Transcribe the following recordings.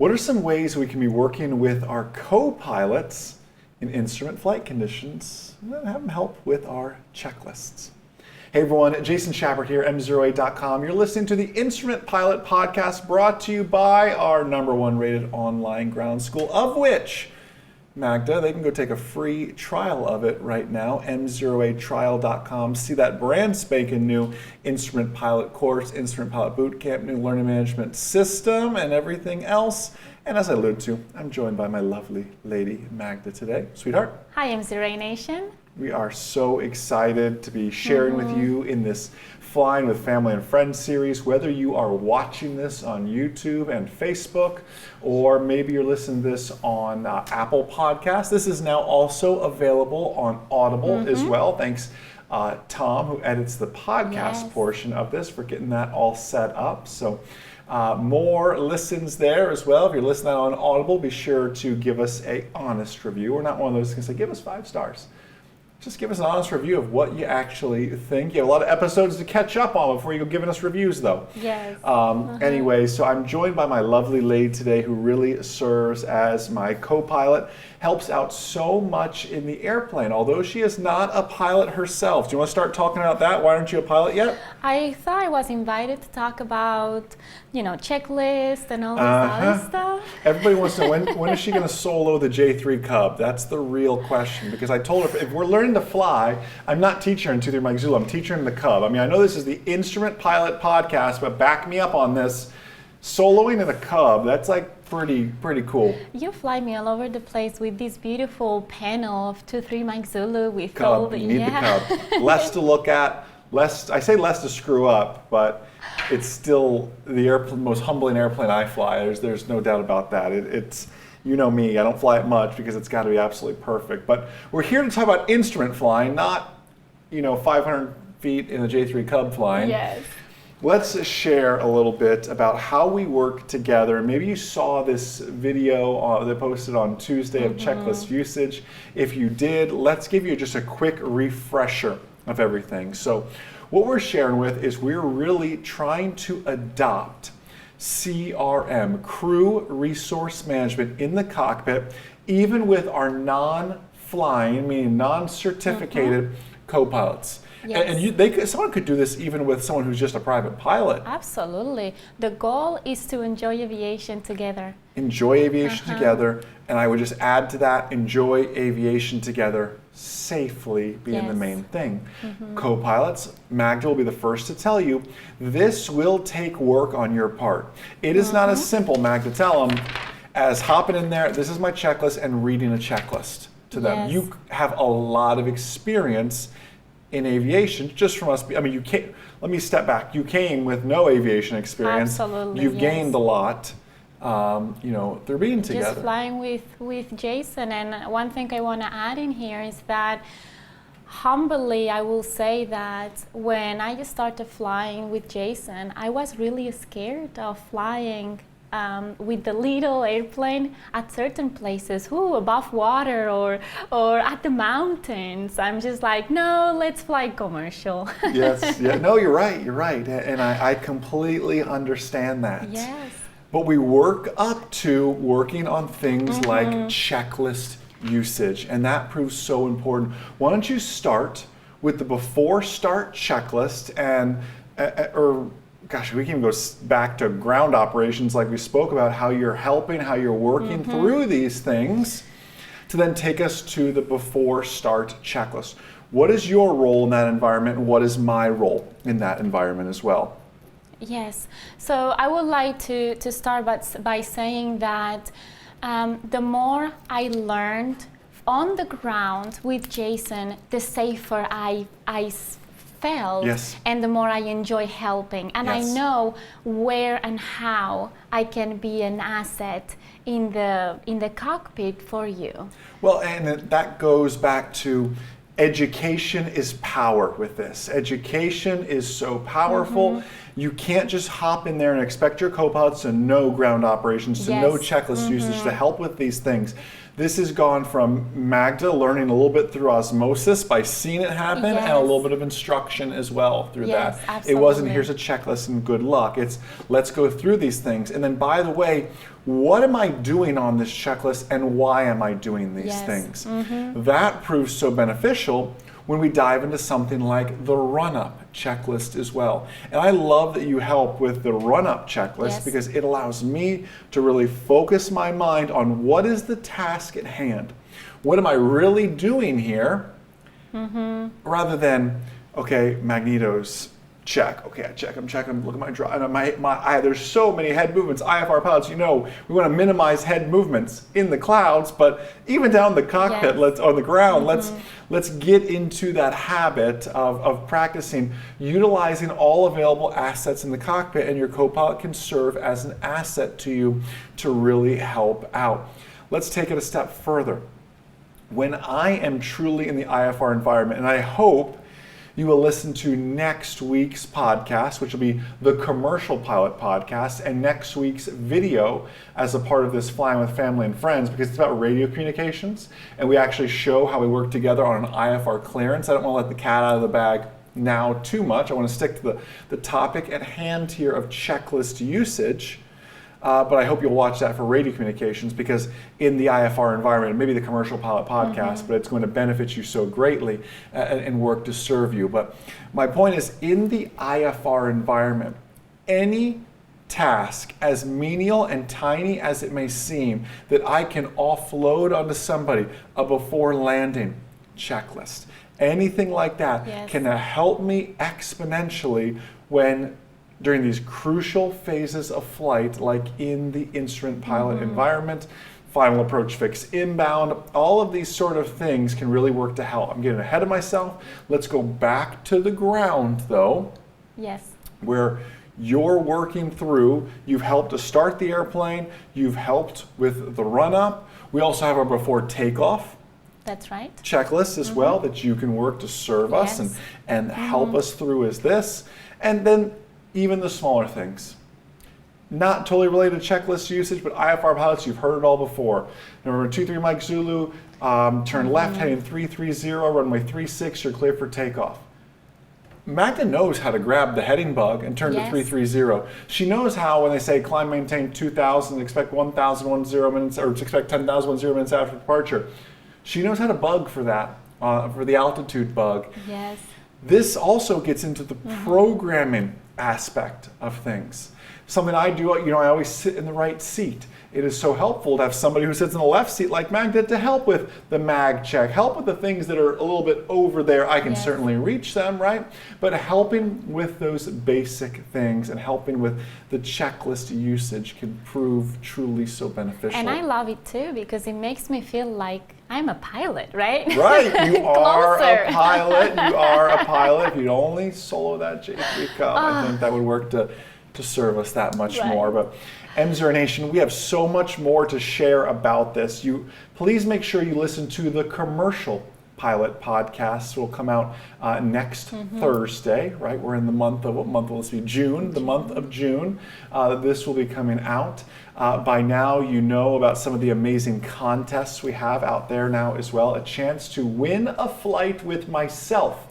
What are some ways we can be working with our co-pilots in instrument flight conditions and then have them help with our checklists? Hey everyone, Jason Shepard here, MzeroA.com. You're listening to the Instrument Pilot Podcast brought to you by our #1 rated online ground school, of which, Magda, they can go take a free trial of it right now, MzeroATrial.com. See that brand spanking new Instrument Pilot course, Instrument Pilot Bootcamp, new learning management system, and everything else. And as I alluded to, I'm joined by my lovely lady, Magda, today. Sweetheart. Hi, MzeroA Nation. We are so excited to be sharing with you in this Flying with Family and Friends series, whether you are watching this on YouTube and Facebook, or maybe you're listening to this on Apple Podcasts. This is now also available on Audible as well. Thanks, Tom, who edits the podcast portion of this, for getting that all set up. So more listens there as well. If you're listening on Audible, be sure to give us an honest review. We're not one of those who can say, give us 5 stars. Just give us an honest review of what you actually think. You have a lot of episodes to catch up on before you go giving us reviews, though. Yes. Anyway, so I'm joined by my lovely lady today who really serves as my co-pilot, helps out so much in the airplane, although she is not a pilot herself. Do you want to start talking about that? Why aren't you a pilot yet? I thought I was invited to talk about, checklist and all this other stuff. Everybody wants to know, when is she going to solo the J3 Cub? That's the real question, because I told her, if we're learning to fly, I'm not teaching her in 2-3 Mike Zulu, I'm teaching her in the Cub. I mean, I know this is the Instrument Pilot Podcast, but back me up on this. Soloing in a Cub, that's like pretty cool. You fly me all over the place with this beautiful panel of 2-3 Mike Zulu with Cub, all the you need the Cub. Less to look at, I say less to screw up, but it's still the most humbling airplane I fly. There's no doubt about that. It's you know me, I don't fly it much because it's got to be absolutely perfect. But we're here to talk about instrument flying, not 500 feet in the J3 Cub flying. Yes. Let's share a little bit about how we work together. Maybe you saw this video that posted on Tuesday of checklist usage. If you did, let's give you just a quick refresher of everything. So what we're sharing with is we're really trying to adopt CRM, Crew Resource Management, in the cockpit, even with our non-flying, meaning non-certificated co-pilots. Yes. And someone could do this even with someone who's just a private pilot. Absolutely. The goal is to enjoy aviation together. Enjoy aviation together, and I would just add to that, enjoy aviation together safely being the main thing. Co-pilots, Magda will be the first to tell you, this will take work on your part. It is not as simple, Magda, tell them, as hopping in there, this is my checklist, and reading a checklist to them. You have a lot of experience in aviation, just from us. I mean, let me step back. You came with no aviation experience. Absolutely, You've gained a lot. They're being together. Just flying with Jason. And one thing I want to add in here is that humbly, I will say that when I started flying with Jason, I was really scared of flying with the little airplane at certain places, above water or at the mountains. I'm just like, no, let's fly commercial. Yes, yeah, no, you're right, and I completely understand that. Yes. But we work up to working on things like checklist usage, and that proves so important. Why don't you start with the before start checklist, and we can even go back to ground operations like we spoke about, how you're helping, how you're working through these things to then take us to the before start checklist. What is your role in that environment, and what is my role in that environment as well? Yes, so I would like to start by saying that the more I learned on the ground with Jason, the safer I felt, and the more I enjoy helping. And I know where and how I can be an asset in the cockpit for you. Well, and that goes back to education is power with this. Education is so powerful. You can't just hop in there and expect your co-pilots to know ground operations, to know checklist usage, to help with these things. This has gone from Magda learning a little bit through osmosis by seeing it happen, and a little bit of instruction as well through that. Absolutely. It wasn't, here's a checklist and good luck. It's, let's go through these things. And then, by the way, what am I doing on this checklist and why am I doing these things? That proves so beneficial when we dive into something like the run-up checklist as well. And I love that you help with the run-up checklist because it allows me to really focus my mind on what is the task at hand. What am I really doing here? Rather than, okay, magnetos, check. Okay, I check, I'm checking, look at my draw. And there's so many head movements. IFR pilots, you know, we want to minimize head movements in the clouds, but even down the cockpit, on the ground, let's get into that habit of practicing utilizing all available assets in the cockpit, and your co-pilot can serve as an asset to you to really help out. Let's take it a step further. When I am truly in the IFR environment, and I hope you will listen to next week's podcast, which will be the Commercial Pilot Podcast, and next week's video as a part of this Flying with Family and Friends, because it's about radio communications, and we actually show how we work together on an IFR clearance. I don't want to let the cat out of the bag now too much. I want to stick to the topic at hand here of checklist usage. But I hope you'll watch that for radio communications, because in the IFR environment, maybe the Commercial Pilot Podcast, but it's going to benefit you so greatly and work to serve you. But my point is, in the IFR environment, any task, as menial and tiny as it may seem, that I can offload onto somebody, a before landing checklist, anything like that can help me exponentially during these crucial phases of flight, like in the instrument pilot environment, final approach fix inbound, all of these sort of things can really work to help. I'm getting ahead of myself. Let's go back to the ground though. Where you're working through, you've helped to start the airplane, you've helped with the run up. We also have our before takeoff checklist as well that you can work to serve us and help us through as this. And then even the smaller things. Not totally related to checklist usage, but IFR pilots, you've heard it all before. Remember, 23 Mike Zulu, turn left heading 330, runway 36, you're clear for takeoff. Magda knows how to grab the heading bug and turn to 330. She knows how, when they say climb, maintain 2,000, expect 1,010 minutes, or expect 10,010 minutes after departure. She knows how to bug for that, for the altitude bug. This also gets into the programming aspect of things. Something I do, I always sit in the right seat. It is so helpful to have somebody who sits in the left seat like Magda to help with the mag check, help with the things that are a little bit over there. I can certainly reach them, right? But helping with those basic things and helping with the checklist usage can prove truly so beneficial. And I love it too, because it makes me feel like I'm a pilot, right? Right, you are a pilot. You are a pilot. If you'd only solo that J3 Cup, I think that would work to serve us that much more. But MzeroA Nation, we have so much more to share about this. Please make sure you listen to the Commercial Pilot Podcast. Will come out next Thursday, right? We're in the month of, what month will this be? June, the month of June. This will be coming out. By now, you know about some of the amazing contests we have out there now as well. A chance to win a flight with myself.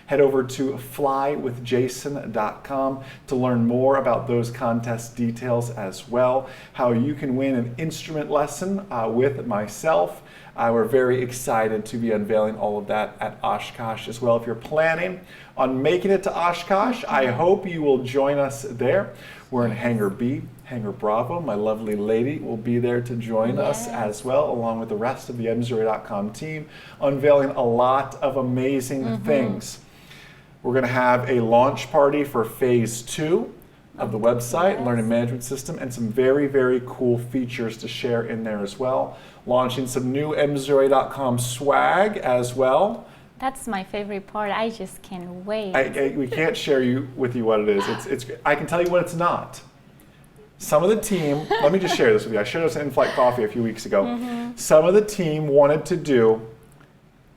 Head over to flywithjason.com to learn more about those contest details as well. How you can win an instrument lesson with myself. We're very excited to be unveiling all of that at Oshkosh as well. If you're planning on making it to Oshkosh, I hope you will join us there. We're in Hangar B, Hangar Bravo. My lovely lady will be there to join us as well, along with the rest of the MzeroA.com team, unveiling a lot of amazing things. We're going to have a launch party for phase 2 of the website, learning management system, and some very, very cool features to share in there as well. Launching some new MzeroA.com swag as well. That's my favorite part. I just can't wait. We can't share with you what it is. It's. I can tell you what it's not. Some of the team, let me just share this with you. I shared this in In-Flight Coffee a few weeks ago. Some of the team wanted to do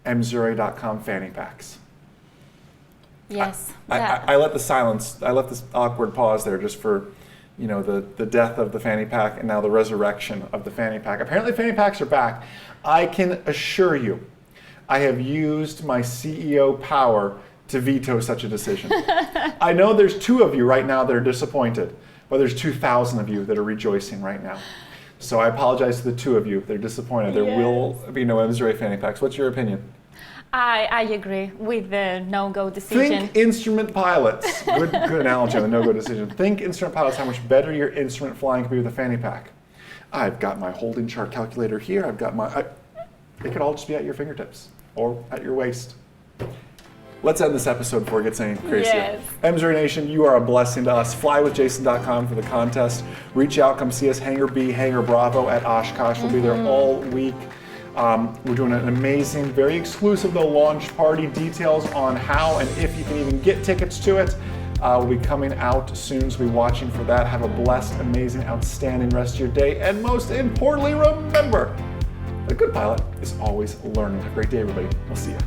MzeroA.com fanny packs. Yes. I let the silence, I let this awkward pause there just for the death of the fanny pack and now the resurrection of the fanny pack. Apparently fanny packs are back. I can assure you, I have used my CEO power to veto such a decision. I know there's 2 of you right now that are disappointed, but there's 2,000 of you that are rejoicing right now. So I apologize to the 2 of you that are disappointed. There will be no MzeroA fanny packs. What's your opinion? I agree with the no-go decision. Think instrument pilots. Good analogy on the no-go decision. Think instrument pilots, how much better your instrument flying could be with a fanny pack. I've got my holding chart calculator here. I've got it could all just be at your fingertips or at your waist. Let's end this episode before it gets any crazier. Yes. MzeroA Nation, you are a blessing to us. Flywithjason.com for the contest. Reach out, come see us, Hangar B, Hangar Bravo at Oshkosh. We'll be there all week. We're doing an amazing, very exclusive though launch party. Details on how and if you can even get tickets to it will be coming out soon, so be watching for that. Have a blessed, amazing, outstanding rest of your day. And most importantly, remember, a good pilot is always learning. Have a great day, everybody. We'll see you.